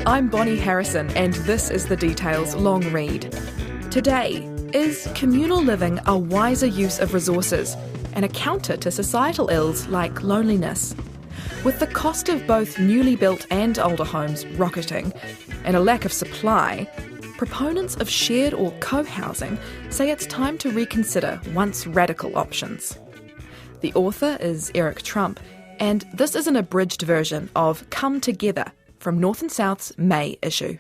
I'm Bonnie Harrison, and this is The Details Long Read. Today, is communal living a wiser use of resources and a counter to societal ills like loneliness? With the cost of both newly built and older homes rocketing and a lack of supply, proponents of shared or co-housing say it's time to reconsider once radical options. The author is Eric Trump, and this is an abridged version of Come Together from North and South's May issue.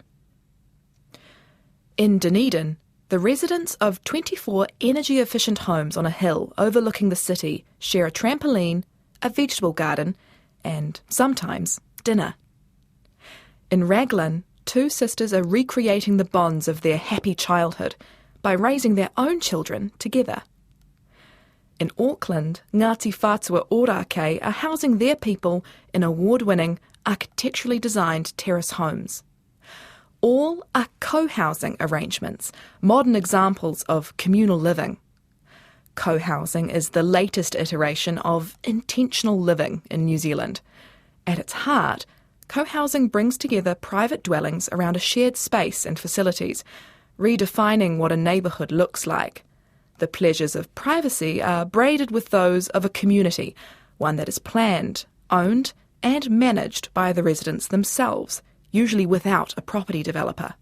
In Dunedin, the residents of 24 energy-efficient homes on a hill overlooking the city share a trampoline, a vegetable garden, and, sometimes, dinner. In Raglan, two sisters are recreating the bonds of their happy childhood by raising their own children together. In Auckland, Ngāti Whātua Ōrākei are housing their people in award-winning, architecturally designed terrace homes. All are co-housing arrangements, modern examples of communal living. Co-housing is the latest iteration of intentional living in New Zealand. At its heart, co-housing brings together private dwellings around a shared space and facilities, redefining what a neighbourhood looks like. The pleasures of privacy are braided with those of a community, one that is planned, owned, and managed by the residents themselves, usually without a property developer.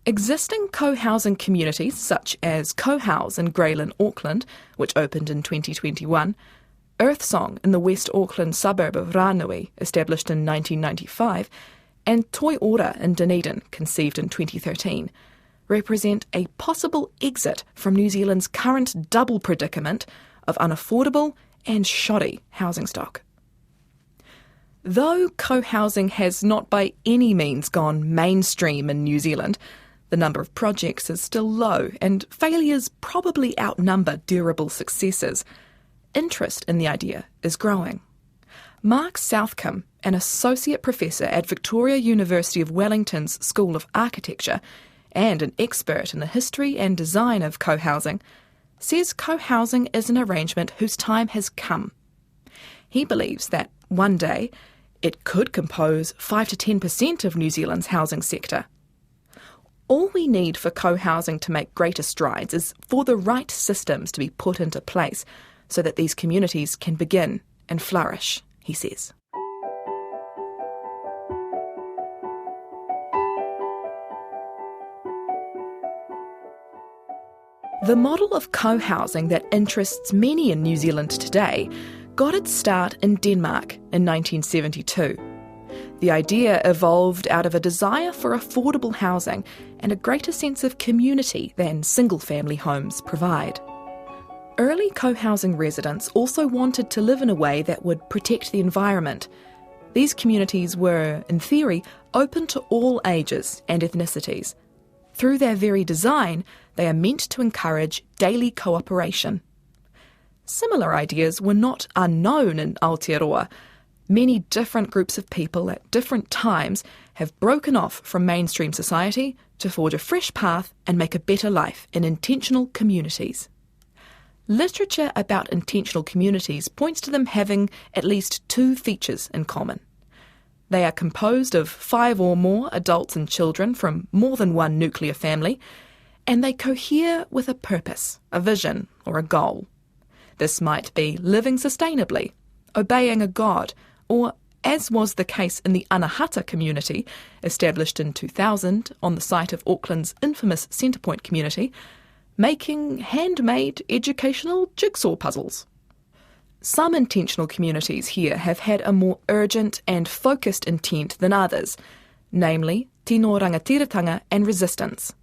Existing co-housing communities, such as CoHouse in Grayling, Auckland, which opened in 2021, Earthsong in the West Auckland suburb of Ranui, established in 1995, and Toi Ora in Dunedin, conceived in 2013, represent a possible exit from New Zealand's current double predicament of unaffordable and shoddy housing stock. Though co-housing has not by any means gone mainstream in New Zealand, the number of projects is still low and failures probably outnumber durable successes. Interest in the idea is growing. Mark Southcombe, an associate professor at Victoria University of Wellington's School of Architecture and an expert in the history and design of co-housing, says co-housing is an arrangement whose time has come. He believes that one day it could compose 5 to 10% of New Zealand's housing sector. All we need for co-housing to make greater strides is for the right systems to be put into place so that these communities can begin and flourish, he says. The model of co-housing that interests many in New Zealand today got its start in Denmark in 1972. The idea evolved out of a desire for affordable housing and a greater sense of community than single-family homes provide. Early co-housing residents also wanted to live in a way that would protect the environment. These communities were, in theory, open to all ages and ethnicities. Through their very design, they are meant to encourage daily cooperation. Similar ideas were not unknown in Aotearoa. Many different groups of people at different times have broken off from mainstream society to forge a fresh path and make a better life in intentional communities. Literature about intentional communities points to them having at least two features in common. They are composed of 5 or more adults and children from more than one nuclear family, and they cohere with a purpose, a vision, or a goal. This might be living sustainably, obeying a god, or, as was the case in the Anahata community, established in 2000 on the site of Auckland's infamous Centrepoint community, making handmade educational jigsaw puzzles. Some intentional communities here have had a more urgent and focused intent than others, namely tino rangatiratanga and resistance.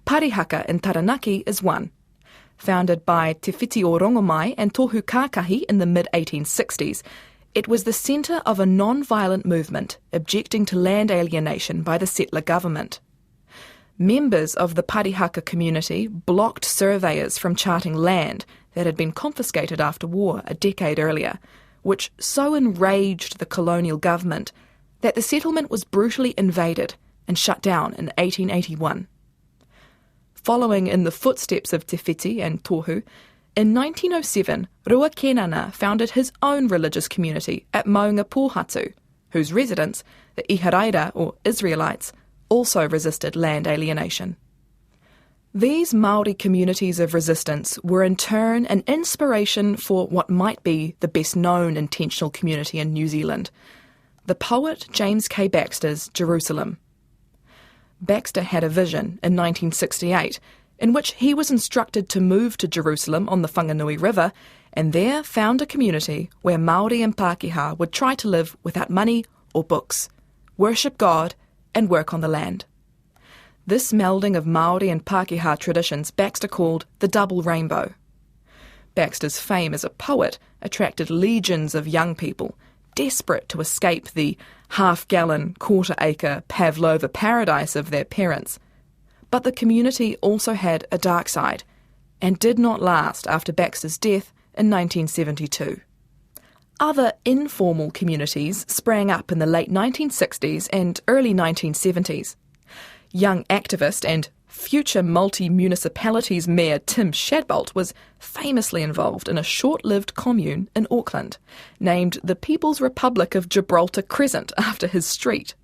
Parihaka in Taranaki is one. Founded by Te Whiti o Rongomai and Tohu Kākahi in the mid-1860s, it was the centre of a non-violent movement objecting to land alienation by the settler government. Members of the Parihaka community blocked surveyors from charting land that had been confiscated after war a decade earlier, which so enraged the colonial government that the settlement was brutally invaded and shut down in 1881. Following in the footsteps of Te Whiti and Tohu, in 1907, Ruakenana founded his own religious community at Maunga Pohatu, whose residents, the Iharaira or Israelites, also resisted land alienation. These Māori communities of resistance were in turn an inspiration for what might be the best-known intentional community in New Zealand, the poet James K. Baxter's Jerusalem. Baxter had a vision in 1968 in which he was instructed to move to Jerusalem on the Whanganui River and there found a community where Māori and Pākehā would try to live without money or books, worship God and work on the land. This melding of Māori and Pākehā traditions Baxter called the Double Rainbow. Baxter's fame as a poet attracted legions of young people desperate to escape the half-gallon, quarter-acre pavlova paradise of their parents. But the community also had a dark side and did not last after Baxter's death in 1972. Other informal communities sprang up in the late 1960s and early 1970s. Young activist and future multi-municipalities mayor Tim Shadbolt was famously involved in a short-lived commune in Auckland, named the People's Republic of Gibraltar Crescent after his street.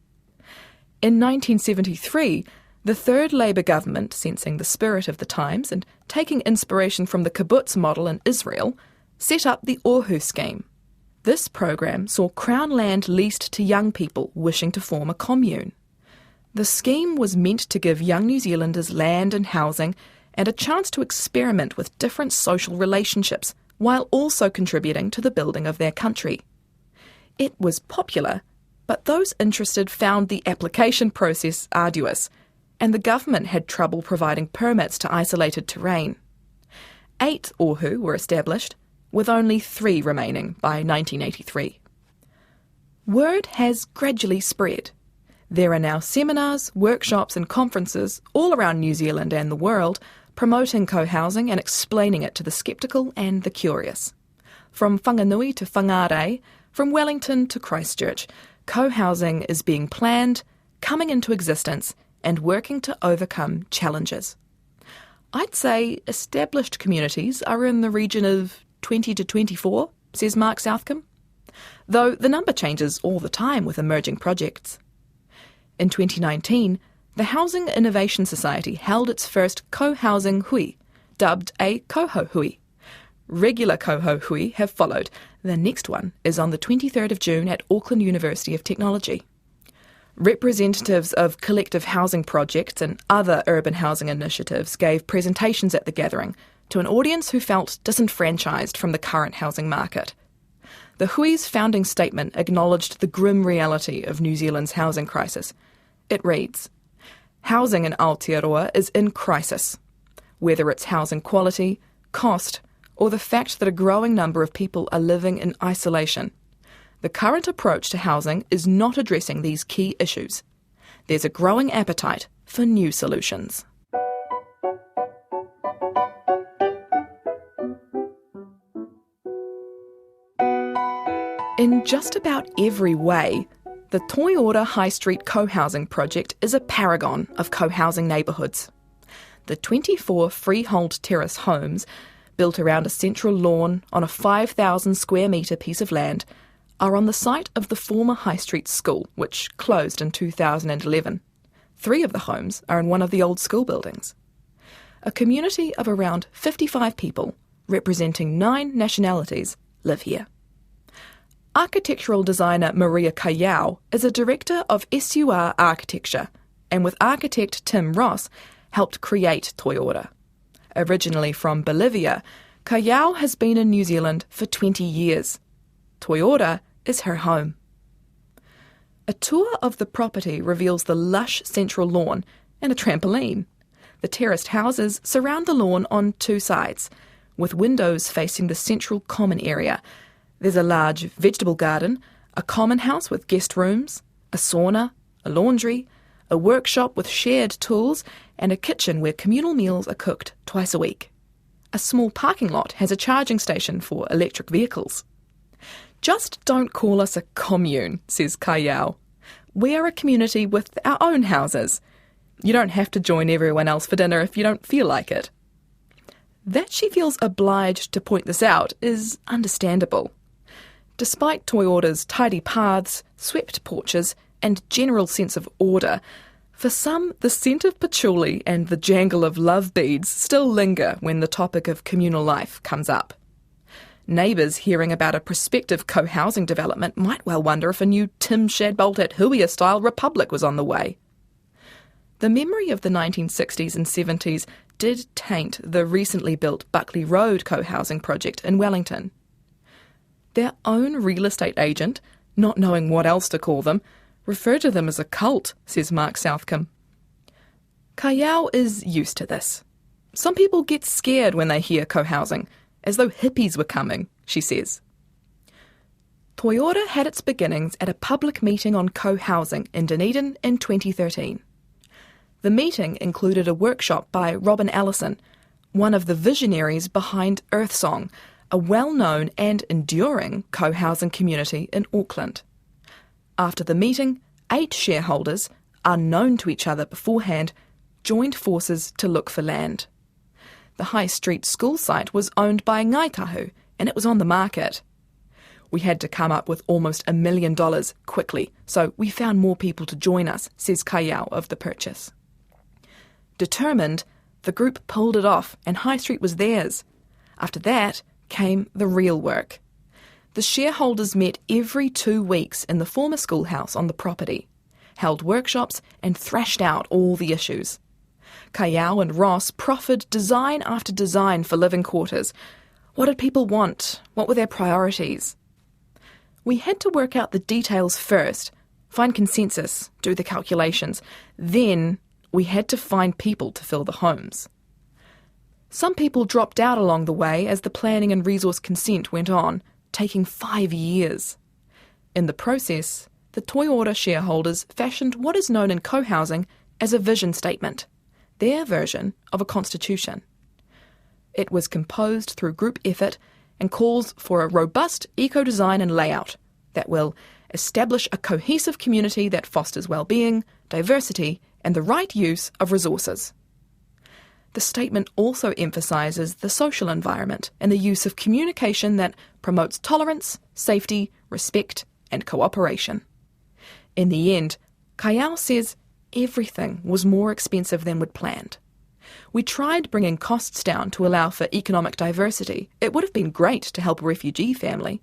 In 1973, the third Labour government, sensing the spirit of the times and taking inspiration from the kibbutz model in Israel, set up the Ohu scheme. This program saw Crown land leased to young people wishing to form a commune. The scheme was meant to give young New Zealanders land and housing and a chance to experiment with different social relationships while also contributing to the building of their country. It was popular, but those interested found the application process arduous, and the government had trouble providing permits to isolated terrain. 8 Ohu were established, with only 3 remaining by 1983. Word has gradually spread. There are now seminars, workshops and conferences all around New Zealand and the world promoting co-housing and explaining it to the sceptical and the curious. From Whanganui to Whangarei, from Wellington to Christchurch, co-housing is being planned, coming into existence and working to overcome challenges. I'd say established communities are in the region of 20 to 24, says Mark Southcombe, though the number changes all the time with emerging projects. In 2019, the Housing Innovation Society held its first co-housing hui, dubbed a Koho Hui. Regular Koho Hui have followed. The next one is on the 23rd of June at Auckland University of Technology. Representatives of collective housing projects and other urban housing initiatives gave presentations at the gathering to an audience who felt disenfranchised from the current housing market. The Hui's founding statement acknowledged the grim reality of New Zealand's housing crisis. It reads, "Housing in Aotearoa is in crisis, whether it's housing quality, cost, or the fact that a growing number of people are living in isolation. The current approach to housing is not addressing these key issues. There's a growing appetite for new solutions." In just about every way, the Toiora High Street co-housing project is a paragon of co-housing neighbourhoods. The 24 freehold terrace homes, built around a central lawn on a 5,000 square metre piece of land, are on the site of the former High Street School, which closed in 2011. 3 of the homes are in one of the old school buildings. A community of around 55 people, representing 9 nationalities, live here. Architectural designer Maria Kayau is a director of SUR Architecture and with architect Tim Ross helped create Toiora. Originally from Bolivia, Kayau has been in New Zealand for 20 years. Toiora is her home. A tour of the property reveals the lush central lawn and a trampoline. The terraced houses surround the lawn on 2 sides, with windows facing the central common area. There's a large vegetable garden, a common house with guest rooms, a sauna, a laundry, a workshop with shared tools, and a kitchen where communal meals are cooked twice a week. A small parking lot has a charging station for electric vehicles. "Just don't call us a commune," says Kayau. "We are a community with our own houses. You don't have to join everyone else for dinner if you don't feel like it." That she feels obliged to point this out is understandable. Despite Toyota's tidy paths, swept porches, and general sense of order, for some, the scent of patchouli and the jangle of love beads still linger when the topic of communal life comes up. Neighbours hearing about a prospective co-housing development might well wonder if a new Tim Shadbolt at Huia-style republic was on the way. The memory of the 1960s and 70s did taint the recently built Buckley Road co-housing project in Wellington. Their own real estate agent, not knowing what else to call them, referred to them as a cult, says Mark Southcombe. Kayao is used to this. Some people get scared when they hear co-housing, as though hippies were coming, she says. Toyota had its beginnings at a public meeting on co-housing in Dunedin in 2013. The meeting included a workshop by Robin Ellison, one of the visionaries behind Earthsong, a well-known and enduring co-housing community in Auckland. After the meeting, 8 shareholders, unknown to each other beforehand, joined forces to look for land. The High Street school site was owned by Ngaitahu, and it was on the market. We had to come up with almost $1 million quickly, so we found more people to join us, says Kayao of the purchase. Determined, the group pulled it off, and High Street was theirs. After that came the real work. The shareholders met every 2 weeks in the former schoolhouse on the property, held workshops and thrashed out all the issues. Kayao and Ross proffered design after design for living quarters. What did people want? What were their priorities? We had to work out the details first, find consensus, do the calculations. Then we had to find people to fill the homes. Some people dropped out along the way as the planning and resource consent went on, taking 5 years. In the process, the Toyota shareholders fashioned what is known in co-housing as a vision statement, their version of a constitution. It was composed through group effort and calls for a robust eco-design and layout that will establish a cohesive community that fosters well-being, diversity, and the right use of resources. The statement also emphasises the social environment and the use of communication that promotes tolerance, safety, respect, and cooperation. In the end, Kayao says everything was more expensive than we'd planned. We tried bringing costs down to allow for economic diversity. It would have been great to help a refugee family.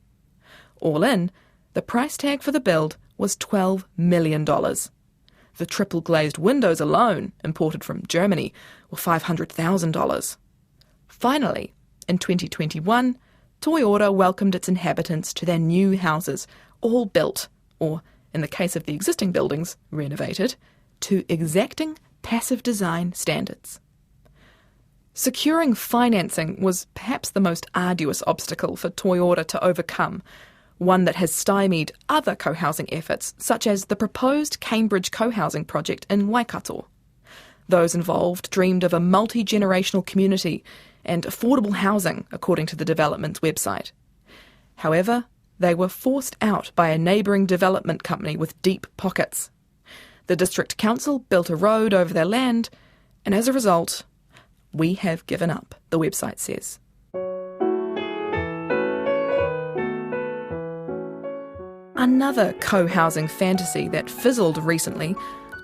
All in, the price tag for the build was $12 million. The triple-glazed windows alone, imported from Germany, were $500,000. Finally, in 2021, Toyota welcomed its inhabitants to their new houses, all built, or, in the case of the existing buildings, renovated, to exacting passive design standards. Securing financing was perhaps the most arduous obstacle for Toyota to overcome, one that has stymied other co-housing efforts, such as the proposed Cambridge co-housing project in Waikato. Those involved dreamed of a multi-generational community and affordable housing, according to the development's website. However, they were forced out by a neighbouring development company with deep pockets. The district council built a road over their land, and as a result, we have given up, the website says. Another co-housing fantasy that fizzled recently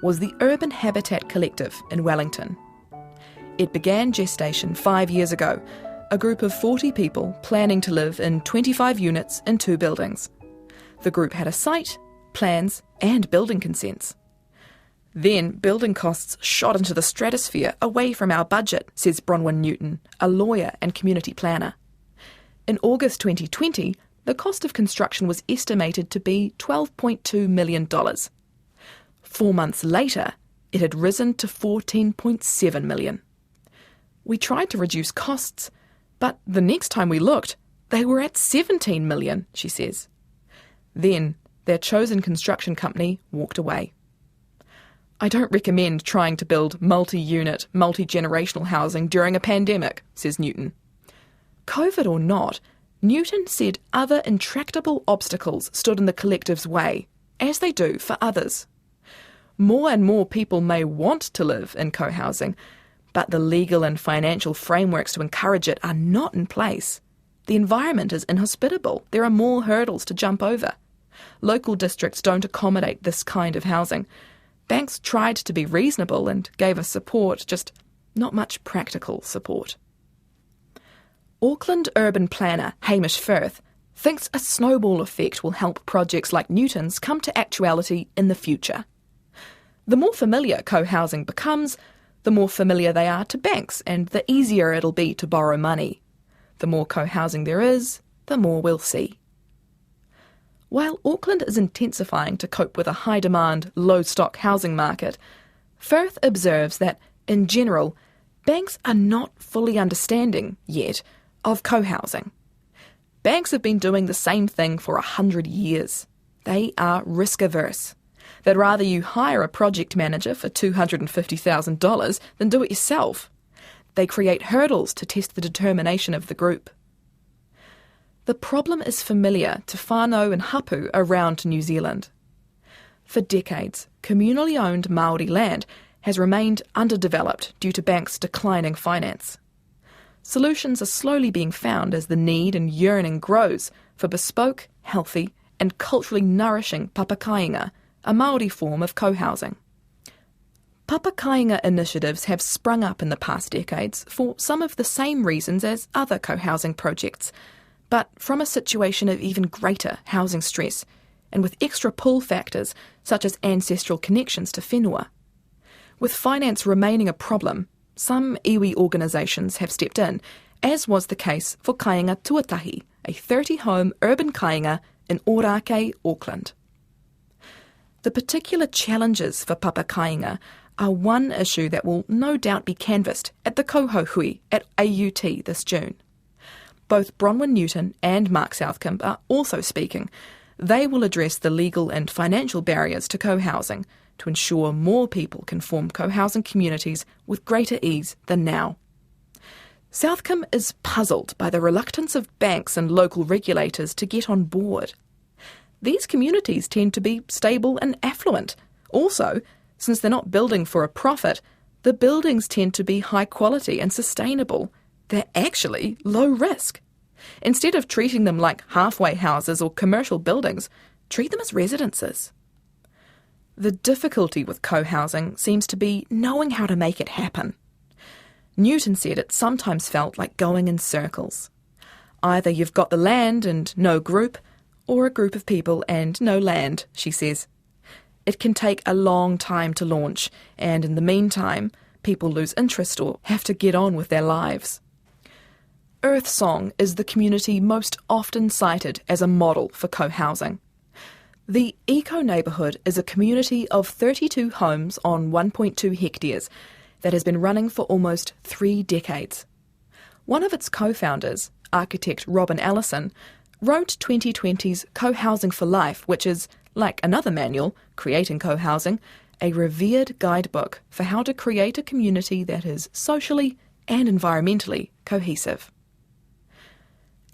was the Urban Habitat Collective in Wellington. It began gestation 5 years ago, a group of 40 people planning to live in 25 units in 2 buildings. The group had a site, plans, and building consents. Then building costs shot into the stratosphere away from our budget, says Bronwyn Newton, a lawyer and community planner. In August 2020, the cost of construction was estimated to be $12.2 million. 4 months later, it had risen to $14.7 million. We tried to reduce costs, but the next time we looked, they were at $17 million, she says. Then their chosen construction company walked away. I don't recommend trying to build multi-unit, multi-generational housing during a pandemic, says Newton. COVID or not, Newton said other intractable obstacles stood in the collective's way, as they do for others. More and more people may want to live in co-housing, but the legal and financial frameworks to encourage it are not in place. The environment is inhospitable. There are more hurdles to jump over. Local districts don't accommodate this kind of housing. Banks tried to be reasonable and gave us support, just not much practical support. Auckland urban planner Hamish Firth thinks a snowball effect will help projects like Newton's come to actuality in the future. The more familiar co-housing becomes, the more familiar they are to banks and the easier it'll be to borrow money. The more co-housing there is, the more we'll see. While Auckland is intensifying to cope with a high-demand, low-stock housing market, Firth observes that, in general, banks are not fully understanding, yet, of co-housing. Banks have been doing the same thing for 100 years. They are risk-averse. They'd rather you hire a project manager for $250,000 than do it yourself. They create hurdles to test the determination of the group. The problem is familiar to whānau and hapu around New Zealand. For decades, communally owned Māori land has remained underdeveloped due to banks' declining finance. Solutions are slowly being found as the need and yearning grows for bespoke, healthy and culturally nourishing papakainga, a Māori form of co-housing. Papakainga initiatives have sprung up in the past decades for some of the same reasons as other co-housing projects, but from a situation of even greater housing stress, and with extra pull factors such as ancestral connections to whenua. With finance remaining a problem, some iwi organisations have stepped in, as was the case for Kāinga Tuatahi, a 30-home urban kāinga in Ōrākei, Auckland. The particular challenges for papakainga are one issue that will no doubt be canvassed at the Kohohui at AUT this June. Both Bronwyn Newton and Mark Southcombe are also speaking. They will address the legal and financial barriers to co-housing to ensure more people can form co-housing communities with greater ease than now. Southcombe is puzzled by the reluctance of banks and local regulators to get on board. These communities tend to be stable and affluent. Also, since they're not building for a profit, the buildings tend to be high quality and sustainable. They're actually low risk. Instead of treating them like halfway houses or commercial buildings, treat them as residences. The difficulty with co-housing seems to be knowing how to make it happen. Newton said it sometimes felt like going in circles. Either you've got the land and no group, or a group of people and no land, she says. It can take a long time to launch, and in the meantime, people lose interest or have to get on with their lives. Earth Song is the community most often cited as a model for co-housing. The eco-neighbourhood is a community of 32 homes on 1.2 hectares that has been running for almost 3 decades. One of its co-founders, architect Robin Allison, wrote 2020's Co-Housing for Life, which is, like another manual, Creating Co-Housing, a revered guidebook for how to create a community that is socially and environmentally cohesive.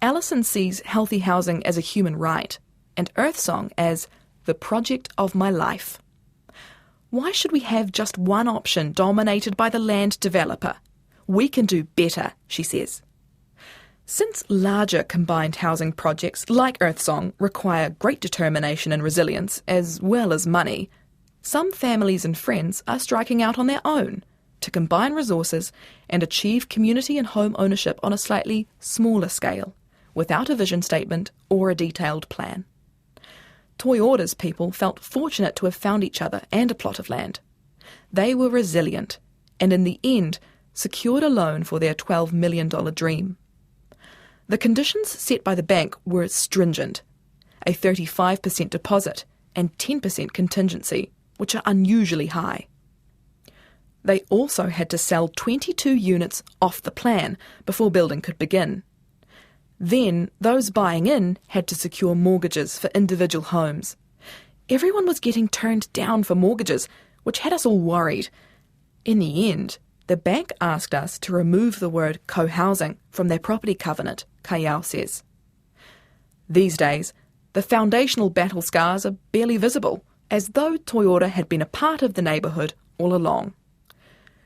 Allison sees healthy housing as a human right, and Earth Song as the project of my life. Why should we have just one option dominated by the land developer? We can do better, she says. Since larger combined housing projects like Earth Song require great determination and resilience, as well as money, some families and friends are striking out on their own to combine resources and achieve community and home ownership on a slightly smaller scale, without a vision statement or a detailed plan. Toi Ora's people felt fortunate to have found each other and a plot of land. They were resilient, and in the end secured a loan for their $12 million dream. The conditions set by the bank were stringent, a 35% deposit and 10% contingency, which are unusually high. They also had to sell 22 units off the plan before building could begin. Then, those buying in had to secure mortgages for individual homes. Everyone was getting turned down for mortgages, which had us all worried. In the end, the bank asked us to remove the word co-housing from their property covenant, Kayao says. These days, the foundational battle scars are barely visible, as though Toi Ora had been a part of the neighbourhood all along.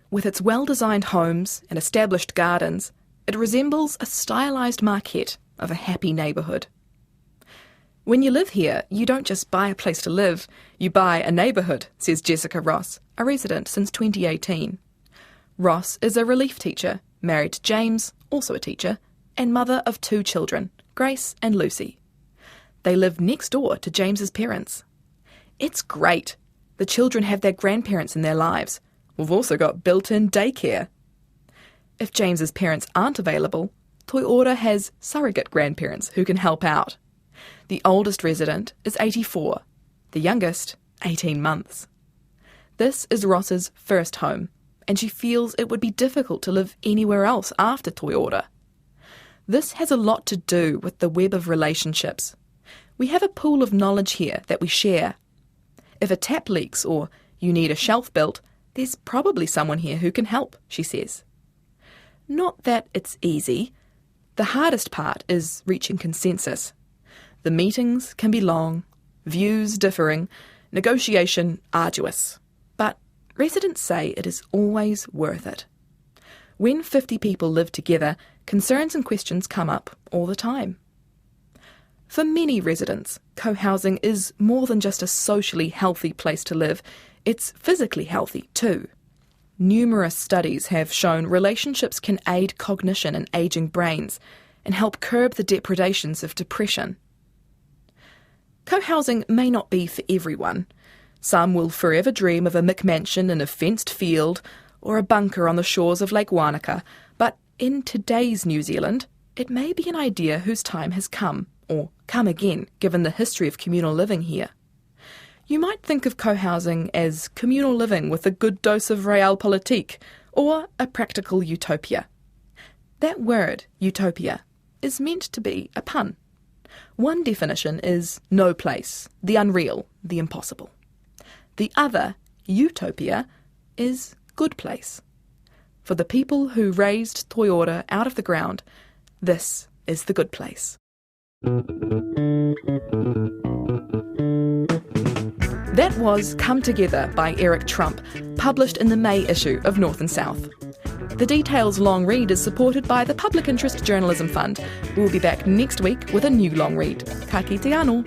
With its well-designed homes and established gardens, it resembles a stylised marquette of a happy neighbourhood. When you live here, you don't just buy a place to live, you buy a neighbourhood, says Jessica Ross, a resident since 2018. Ross is a relief teacher, married to James, also a teacher, and mother of 2 children, Grace and Lucy. They live next door to James's parents. It's great. The children have their grandparents in their lives. We've also got built-in daycare. If James's parents aren't available, Toiora has surrogate grandparents who can help out. The oldest resident is 84, the youngest 18 months. This is Ross's first home, and she feels it would be difficult to live anywhere else after Toiora. This has a lot to do with the web of relationships. We have a pool of knowledge here that we share. If a tap leaks or you need a shelf built, there's probably someone here who can help, she says. Not that it's easy. The hardest part is reaching consensus. The meetings can be long, views differing, negotiation arduous. But residents say it is always worth it. When 50 people live together, concerns and questions come up all the time. For many residents, co-housing is more than just a socially healthy place to live, it's physically healthy too. Numerous studies have shown relationships can aid cognition in ageing brains and help curb the depredations of depression. Co-housing may not be for everyone. Some will forever dream of a McMansion in a fenced field or a bunker on the shores of Lake Wanaka, but in today's New Zealand, it may be an idea whose time has come, or come again, given the history of communal living here. You might think of co-housing as communal living with a good dose of realpolitik, or a practical utopia. That word, utopia, is meant to be a pun. One definition is no place, the unreal, the impossible. The other, utopia, is good place. For the people who raised Toiora out of the ground, this is the good place. That was Come Together by Eric Trump, published in the May issue of North and South. The Details long read is supported by the Public Interest Journalism Fund. We'll be back next week with a new long read. Ka kite anō.